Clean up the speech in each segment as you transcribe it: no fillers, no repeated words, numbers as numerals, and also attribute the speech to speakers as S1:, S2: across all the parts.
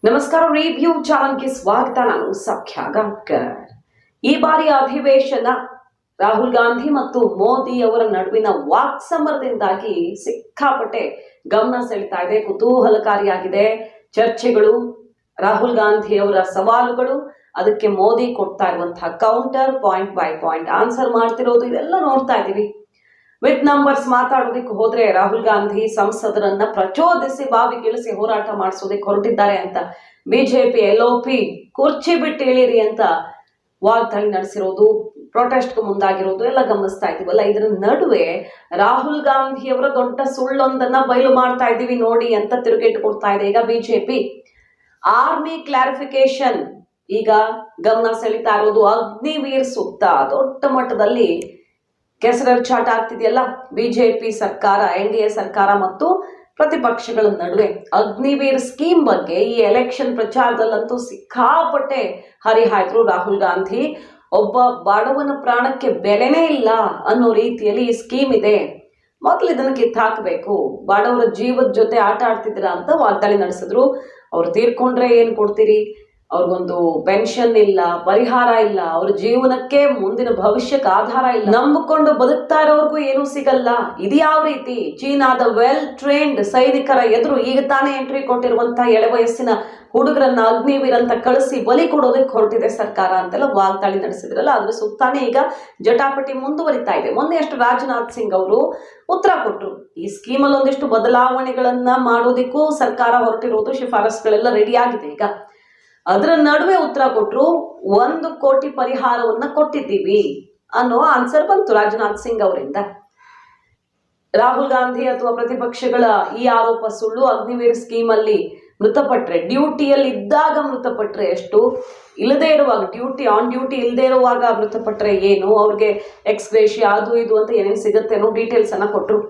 S1: ನಮಸ್ಕಾರ. ರಿವ್ಯೂ ಚಾನಲ್ಗೆ ಸ್ವಾಗತ. ನಾನು ಸಖ್ಯ ಗಾಂವ್ಕರ್. ಈ ಬಾರಿಯ ಅಧಿವೇಶನ ರಾಹುಲ್ ಗಾಂಧಿ ಮತ್ತು ಮೋದಿ ಅವರ ನಡುವಿನ ವಾಕ್ಸಮರದಿಂದಾಗಿ ಸಿಕ್ಕಾಪಟ್ಟೆ ಗಮನ ಸೆಳೀತಾ ಇದೆ, ಕುತೂಹಲಕಾರಿಯಾಗಿದೆ. ಚರ್ಚೆಗಳು, ರಾಹುಲ್ ಗಾಂಧಿ ಅವರ ಸವಾಲುಗಳು, ಅದಕ್ಕೆ ಮೋದಿ ಕೊಡ್ತಾ ಇರುವಂತಹ counter, point by point answer ಮಾಡ್ತಿರೋದು, ಇದೆಲ್ಲ ನೋಡ್ತಾ ಇದೀವಿ. ವಿತ್ ನಂಬರ್ಸ್ ಮಾತಾಡೋದಕ್ಕೆ ಹೋದ್ರೆ ರಾಹುಲ್ ಗಾಂಧಿ ಸಂಸದರನ್ನ ಪ್ರಚೋದಿಸಿ ಬಾವಿಗಿಳಿಸಿ ಹೋರಾಟ ಮಾಡಿಸೋದಕ್ಕೆ ಹೊರಟಿದ್ದಾರೆ ಅಂತ ಬಿಜೆಪಿ LOP ಕುರ್ಚಿ ಬಿಟ್ಟು ಇಳಿರಿ ಅಂತ ವಾಗ್ದಾಳಿ ನಡೆಸಿರೋದು, ಪ್ರೊಟೆಸ್ಟ್ ಮುಂದಾಗಿರೋದು ಎಲ್ಲ ಗಮನಿಸ್ತಾ ಇದೀವಲ್ಲ. ಇದರ ನಡುವೆ ರಾಹುಲ್ ಗಾಂಧಿ ಅವರ ದೊಡ್ಡ ಸುಳ್ಳೊಂದನ್ನ ಬಯಲು ಮಾಡ್ತಾ ಇದೀವಿ ನೋಡಿ ಅಂತ ತಿರುಗೇಟು ಕೊಡ್ತಾ ಇದೆ ಈಗ ಬಿಜೆಪಿ. ಆರ್ಮಿ ಕ್ಲಾರಿಫಿಕೇಶನ್ ಈಗ ಗಮನ ಸೆಳೀತಾ ಇರೋದು. ಅಗ್ನಿವೀರ್ ಸುತ್ತ ದೊಡ್ಡ ಮಟ್ಟದಲ್ಲಿ ಕೆಸರಚಾಟ ಆಗ್ತಿದೆಯಲ್ಲ. ಬಿಜೆಪಿ ಸರ್ಕಾರ, NDA ಸರ್ಕಾರ ಮತ್ತು ಪ್ರತಿಪಕ್ಷಗಳ ನಡುವೆ ಅಗ್ನಿವೀರ್ ಸ್ಕೀಮ್ ಬಗ್ಗೆ ಈ ಎಲೆಕ್ಷನ್ ಪ್ರಚಾರದಲ್ಲಂತೂ ಸಿಕ್ಕಾಪಟ್ಟೆ ಹರಿಹಾಯ್ದ್ರು ರಾಹುಲ್ ಗಾಂಧಿ. ಒಬ್ಬ ಬಡವನ ಪ್ರಾಣಕ್ಕೆ ಬೆಲೆನೇ ಇಲ್ಲ ಅನ್ನೋ ರೀತಿಯಲ್ಲಿ ಈ ಸ್ಕೀಮ್ ಇದೆ, ಮೊದಲು ಇದನ್ನು ಕಿತ್ತಾಕಬೇಕು, ಬಡವರ ಜೀವದ ಜೊತೆ ಆಟ ಆಡ್ತಿದ್ದೀರಾ ಅಂತ ವಾಗ್ದಾಳಿ ನಡೆಸಿದ್ರು. ಅವ್ರು ತೀರ್ಕೊಂಡ್ರೆ ಏನ್ ಕೊಡ್ತೀರಿ, ಅವ್ರಿಗೊಂದು ಪೆನ್ಷನ್ ಇಲ್ಲ, ಪರಿಹಾರ ಇಲ್ಲ, ಅವ್ರ ಜೀವನಕ್ಕೆ ಮುಂದಿನ ಭವಿಷ್ಯಕ್ಕೆ ಆಧಾರ ಇಲ್ಲ, ನಂಬಿಕೊಂಡು ಬದುಕ್ತಾ ಇರೋರ್ಗೂ ಏನೂ ಸಿಗಲ್ಲ. ಇದು ಯಾವ ರೀತಿ? ಚೀನಾದ ವೆಲ್ ಟ್ರೈನ್ಡ್ ಸೈನಿಕರ ಎದುರು ಈಗ ತಾನೇ ಎಂಟ್ರಿ ಕೊಟ್ಟಿರುವಂತಹ ಎಳೆ ವಯಸ್ಸಿನ ಹುಡುಗರನ್ನ ಅಗ್ನಿವೀರ್ ಅಂತ ಕಳಿಸಿ ಬಲಿ ಕೊಡೋದಕ್ಕೆ ಹೊರಟಿದೆ ಸರ್ಕಾರ ಅಂತೆಲ್ಲ ವಾಗ್ದಾಳಿ ನಡೆಸಿದ್ರಲ್ಲ, ಅದ್ರ ಸುತ್ತಾನೆ ಈಗ ಜಟಾಪಟಿ ಮುಂದುವರಿತಾ ಇದೆ. ಮೊನ್ನೆ ಅಷ್ಟು ರಾಜನಾಥ್ ಸಿಂಗ್ ಅವರು ಉತ್ತರ ಕೊಟ್ಟರು. ಈ ಸ್ಕೀಮಲ್ಲಿ ಒಂದಿಷ್ಟು ಬದಲಾವಣೆಗಳನ್ನ ಮಾಡೋದಿಕ್ಕೂ ಸರ್ಕಾರ ಹೊರಟಿರೋದು, ಶಿಫಾರಸ್ಗಳೆಲ್ಲ ರೆಡಿ ಆಗಿದೆ. ಈಗ ಅದರ ನಡುವೆ ಉತ್ತರ ಕೊಟ್ಟರು, 1 ಕೋಟಿ ಪರಿಹಾರವನ್ನ ಕೊಟ್ಟಿದ್ದೀವಿ ಅನ್ನೋ ಆನ್ಸರ್ ಬಂತು ರಾಜನಾಥ್ ಸಿಂಗ್ ಅವರಿಂದ. ರಾಹುಲ್ ಗಾಂಧಿ ಅಥವಾ ಪ್ರತಿಪಕ್ಷಗಳ ಈ ಆರೋಪ ಸುಳ್ಳು. ಅಗ್ನಿವೀರ್ ಸ್ಕೀಮ್ ಅಲ್ಲಿ ಮೃತಪಟ್ರೆ, ಡ್ಯೂಟಿಯಲ್ಲಿ ಇದ್ದಾಗ ಮೃತಪಟ್ರೆ ಎಷ್ಟು, ಇಲ್ಲದೆ ಇರುವಾಗ ಆನ್ ಡ್ಯೂಟಿ ಇಲ್ಲದೆ ಇರುವಾಗ ಮೃತಪಟ್ರೆ ಏನು, ಅವ್ರಿಗೆ ಎಕ್ಸ್ಗ್ರೇಷಿಯಾ ಅದು ಇದು ಅಂತ ಏನೇನು ಸಿಗುತ್ತೆ ಅನ್ನೋ ಡೀಟೇಲ್ಸ್ ಅನ್ನ ಕೊಟ್ಟರು.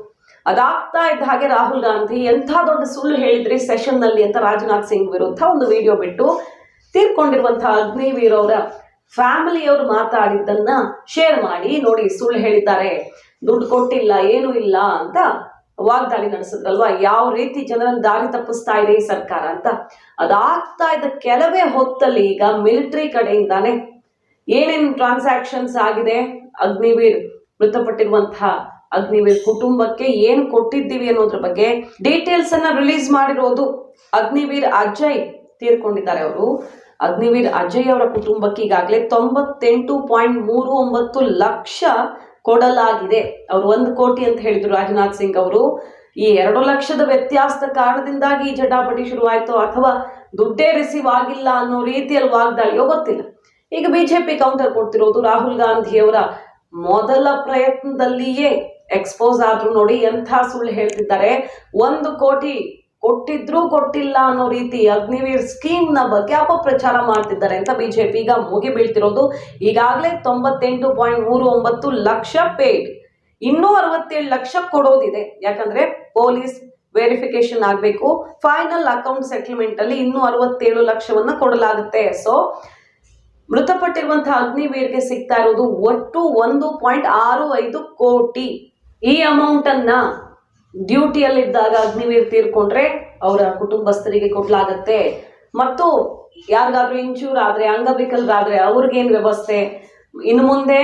S1: ಅದಾಗ್ತಾ ಇದ್ದ ಹಾಗೆ ರಾಹುಲ್ ಗಾಂಧಿ ಎಂಥ ದೊಡ್ಡ ಸುಳ್ಳು ಹೇಳಿದ್ರಿ ಸೆಷನ್ ನಲ್ಲಿ ಅಂತ ರಾಜನಾಥ್ ಸಿಂಗ್ ವಿರುದ್ಧ ಒಂದು ವಿಡಿಯೋ ಬಿಟ್ಟು ತೀರ್ಕೊಂಡಿರುವಂತಹ ಅಗ್ನಿವೀರ್ ಅವರ ಫ್ಯಾಮಿಲಿಯವರು ಮಾತಾಡಿದ್ದನ್ನ ಶೇರ್ ಮಾಡಿ, ನೋಡಿ ಸುಳ್ಳು ಹೇಳಿದ್ದಾರೆ, ದುಡ್ಡು ಕೊಟ್ಟಿಲ್ಲ, ಏನು ಇಲ್ಲ ಅಂತ ವಾಗ್ದಾಳಿ ನಡೆಸಿದ್ರಲ್ವಾ. ಯಾವ ರೀತಿ ಜನರನ್ನು ದಾರಿ ತಪ್ಪಿಸ್ತಾ ಇದೆ ಈ ಸರ್ಕಾರ ಅಂತ. ಅದಾಗ್ತಾ ಇದ್ದ ಕೆಲವೇ ಹೊತ್ತಲ್ಲಿ ಈಗ ಮಿಲಿಟರಿ ಕಡೆಯಿಂದಾನೆ ಏನೇನು ಟ್ರಾನ್ಸಾಕ್ಷನ್ಸ್ ಆಗಿದೆ, ಅಗ್ನಿವೀರ್ ಮೃತಪಟ್ಟಿರುವಂತಹ ಅಗ್ನಿವೀರ್ ಕುಟುಂಬಕ್ಕೆ ಏನು ಕೊಟ್ಟಿದ್ದೀವಿ ಅನ್ನೋದ್ರ ಬಗ್ಗೆ ಡೀಟೇಲ್ಸ್ ಅನ್ನ ರಿಲೀಸ್ ಮಾಡಿರೋದು. ಅಗ್ನಿವೀರ್ ಅಜಯ್ ತೀರ್ಕೊಂಡಿದ್ದಾರೆ ಅವರು. ಅಗ್ನಿವೀರ್ ಅಜಯ್ ಅವರ ಕುಟುಂಬಕ್ಕೆ ಈಗಾಗಲೇ 98.39 ಲಕ್ಷ ಕೊಡಲಾಗಿದೆ. ಅವ್ರು 1 ಕೋಟಿ ಅಂತ ಹೇಳಿದ್ರು ರಾಜನಾಥ್ ಸಿಂಗ್ ಅವರು. ಈ 2 ಲಕ್ಷದ ವ್ಯತ್ಯಾಸದ ಕಾರಣದಿಂದಾಗಿ ಈ ಜಟಾಪಟಿ ಶುರುವಾಯಿತು ಅಥವಾ ದುಡ್ಡೇ ರಿಸೀವ್ ಆಗಿಲ್ಲ ಅನ್ನೋ ರೀತಿಯಲ್ಲಿ ವಾಗ್ದಾಳಿಯೋ ಗೊತ್ತಿಲ್ಲ. ಈಗ ಬಿಜೆಪಿ ಕೌಂಟರ್ ಕೊಡ್ತಿರೋದು, ರಾಹುಲ್ ಗಾಂಧಿ ಅವರ ಮೊದಲ ಪ್ರಯತ್ನದಲ್ಲಿಯೇ ಎಕ್ಸ್ಪೋಸ್ ಆದ್ರು ನೋಡಿ, ಎಂಥ ಸುಳ್ಳು ಹೇಳ್ತಿದ್ದಾರೆ. 1 ಕೋಟಿ ಕೊಟ್ಟಿದ್ರು ಕೊಟ್ಟಿಲ್ಲ ಅನ್ನೋ ರೀತಿ ಅಗ್ನಿವೀರ್ ಸ್ಕೀಮ್ ನ ಬಗ್ಗೆ ಅಪಪ್ರಚಾರ ಮಾಡ್ತಿದ್ದಾರೆ ಅಂತ ಬಿಜೆಪಿ ಈಗ ಮುಗಿ ಬೀಳ್ತಿರೋದು. ಈಗಾಗಲೇ 98.39 ಲಕ್ಷ ಪೇಡ್, ಇನ್ನೂ 67 ಲಕ್ಷ ಕೊಡೋದಿದೆ. ಯಾಕಂದ್ರೆ ಪೊಲೀಸ್ ವೆರಿಫಿಕೇಶನ್ ಆಗಬೇಕು, ಫೈನಲ್ ಅಕೌಂಟ್ ಸೆಟಲ್ಮೆಂಟ್ ಅಲ್ಲಿ ಇನ್ನೂ 67 ಲಕ್ಷವನ್ನ ಕೊಡಲಾಗುತ್ತೆ. ಸೊ ಮೃತಪಟ್ಟಿರುವಂತಹ ಅಗ್ನಿವೀರ್ಗೆ ಸಿಗ್ತಾ ಇರೋದು ಒಟ್ಟು 1.65 ಕೋಟಿ. ಈ ಅಮೌಂಟ್ ಅನ್ನ ಡ್ಯೂಟಿಯಲ್ಲಿದ್ದಾಗ ಅಗ್ನಿವೀರ್ ತೀರ್ಕೊಂಡ್ರೆ ಅವರ ಕುಟುಂಬಸ್ಥರಿಗೆ ಕೊಡ್ಲಾಗತ್ತೆ. ಮತ್ತು ಯಾರಿಗಾದ್ರೂ ಇಂಚೂರ್ ಆದ್ರೆ, ಅಂಗವಿಕಲರಾದ್ರೆ ಅವ್ರಿಗೇನು ವ್ಯವಸ್ಥೆ, ಇನ್ನು ಮುಂದೆ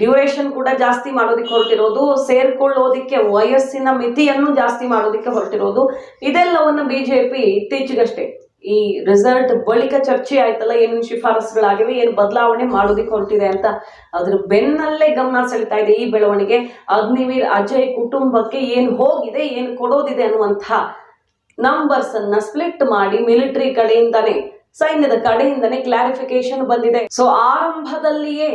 S1: ಡ್ಯೂರೇಷನ್ ಕೂಡ ಜಾಸ್ತಿ ಮಾಡೋದಕ್ಕೆ ಹೊರಟಿರೋದು, ಸೇರ್ಕೊಳ್ಳೋದಿಕ್ಕೆ ವಯಸ್ಸಿನ ಮಿತಿಯನ್ನು ಜಾಸ್ತಿ ಮಾಡೋದಕ್ಕೆ ಹೊರಟಿರೋದು. ಇದೆಲ್ಲವನ್ನು ಬಿಜೆಪಿ ಇತ್ತೀಚೆಗಷ್ಟೇ ಈ ರಿಸಲ್ಟ್ ಬಳಿಕ ಚರ್ಚೆ ಆಯ್ತಲ್ಲ, ಏನೇನು ಶಿಫಾರಸುಗಳಾಗಿವೆ, ಏನು ಬದಲಾವಣೆ ಮಾಡೋದಕ್ಕೆ ಹೊರಟಿದೆ ಅಂತ, ಅದ್ರ ಬೆನ್ನಲ್ಲೇ ಗಮನ ಸೆಳೀತಾ ಇದೆ ಈ ಬೆಳವಣಿಗೆ. ಅಗ್ನಿವೀರ್ ಅಜಯ್ ಕುಟುಂಬಕ್ಕೆ ಏನು ಹೋಗಿದೆ, ಏನು ಕೊಡೋದಿದೆ ಅನ್ನುವಂಥ ನಂಬರ್ಸ್ ಅನ್ನ ಸ್ಪ್ಲಿಟ್ ಮಾಡಿ ಮಿಲಿಟರಿ ಕಡೆಯಿಂದಾನೆ, ಸೈನ್ಯದ ಕಡೆಯಿಂದಾನೆ ಕ್ಲಾರಿಫಿಕೇಶನ್ ಬಂದಿದೆ. ಸೊ ಆರಂಭದಲ್ಲಿಯೇ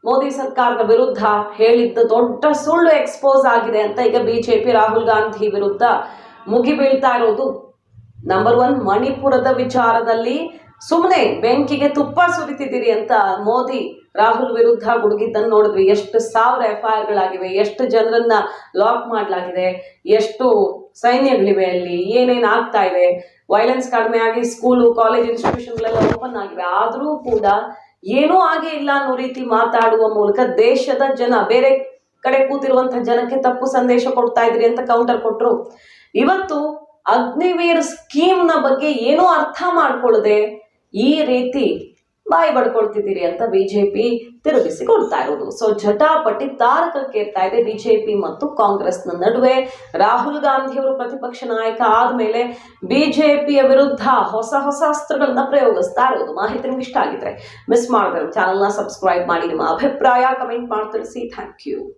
S1: ಮೋದಿ ಸರ್ಕಾರದ ವಿರುದ್ಧ ಹೇಳಿದ್ದ ದೊಡ್ಡ ಸುಳ್ಳು ಎಕ್ಸ್ಪೋಸ್ ಆಗಿದೆ ಅಂತ ಈಗ ಬಿಜೆಪಿ ರಾಹುಲ್ ಗಾಂಧಿ ವಿರುದ್ಧ ಮುಗಿ ಬೀಳ್ತಾ ಇರೋದು. ನಂಬರ್ 1, ಮಣಿಪುರದ ವಿಚಾರದಲ್ಲಿ ಸುಮ್ಮನೆ ಬೆಂಕಿಗೆ ತುಪ್ಪ ಸುರಿತಿದ್ದೀರಿ ಅಂತ ಮೋದಿ ರಾಹುಲ್ ವಿರುದ್ಧ ಗುಡುಗಿದ್ದನ್ನು ನೋಡಿದ್ವಿ. ಎಷ್ಟು ಸಾವಿರ FIR ಗಳಾಗಿವೆ, ಎಷ್ಟು ಜನರನ್ನ ಲಾಕ್ ಮಾಡಲಾಗಿದೆ, ಎಷ್ಟು ಸೈನ್ಯಗಳಿವೆ, ಅಲ್ಲಿ ಏನೇನು ಆಗ್ತಾ ಇದೆ, ವೈಲೆನ್ಸ್ ಕಡಿಮೆ ಆಗಿ ಸ್ಕೂಲು ಕಾಲೇಜ್ ಇನ್ಸ್ಟಿಟ್ಯೂಷನ್ಗಳೆಲ್ಲ ಓಪನ್ ಆಗಿವೆ, ಆದರೂ ಕೂಡ ಏನೂ ಆಗೇ ಇಲ್ಲ ಅನ್ನೋ ರೀತಿ ಮಾತಾಡುವ ಮೂಲಕ ದೇಶದ ಜನ, ಬೇರೆ ಕಡೆ ಕೂತಿರುವಂತಹ ಜನಕ್ಕೆ ತಪ್ಪು ಸಂದೇಶ ಕೊಡ್ತಾ ಇದ್ರಿ ಅಂತ ಕೌಂಟರ್ ಕೊಟ್ರು. ಇವತ್ತು ಅಗ್ನಿವೀರ್ ಸ್ಕೀಮ್ನ ಬಗ್ಗೆ ಏನೂ ಅರ್ಥ ಮಾಡ್ಕೊಳ್ಳದೆ ಈ ರೀತಿ ಬಾಯಿ ಬಡ್ಕೊಳ್ತಿದ್ದೀರಿ ಅಂತ ಬಿಜೆಪಿ ತಿರುಗಿಸಿ ಕೊಡ್ತಾ ಇರೋದು. ಸೊ ಜಟಾಪಟಿ ತಾರಕಕ್ಕೇರ್ತಾ ಇದೆ ಬಿಜೆಪಿ ಮತ್ತು ಕಾಂಗ್ರೆಸ್ನ ನಡುವೆ. ರಾಹುಲ್ ಗಾಂಧಿ ಅವರು ಪ್ರತಿಪಕ್ಷ ನಾಯಕ ಆದ್ಮೇಲೆ ಬಿಜೆಪಿಯ ವಿರುದ್ಧ ಹೊಸ ಅಸ್ತ್ರಗಳನ್ನ ಪ್ರಯೋಗಿಸ್ತಾ ಇರೋದು. ಮಾಹಿತಿ ನಿಮ್ಗೆ ಇಷ್ಟ ಆಗಿದ್ರೆ ಮಿಸ್ ಮಾಡಿದ್ರೆ ಚಾನಲ್ನ ಸಬ್ಸ್ಕ್ರೈಬ್ ಮಾಡಿ, ನಿಮ್ಮ ಅಭಿಪ್ರಾಯ ಕಮೆಂಟ್ ಮಾಡಿ ತಿಳಿಸಿ. Thank you.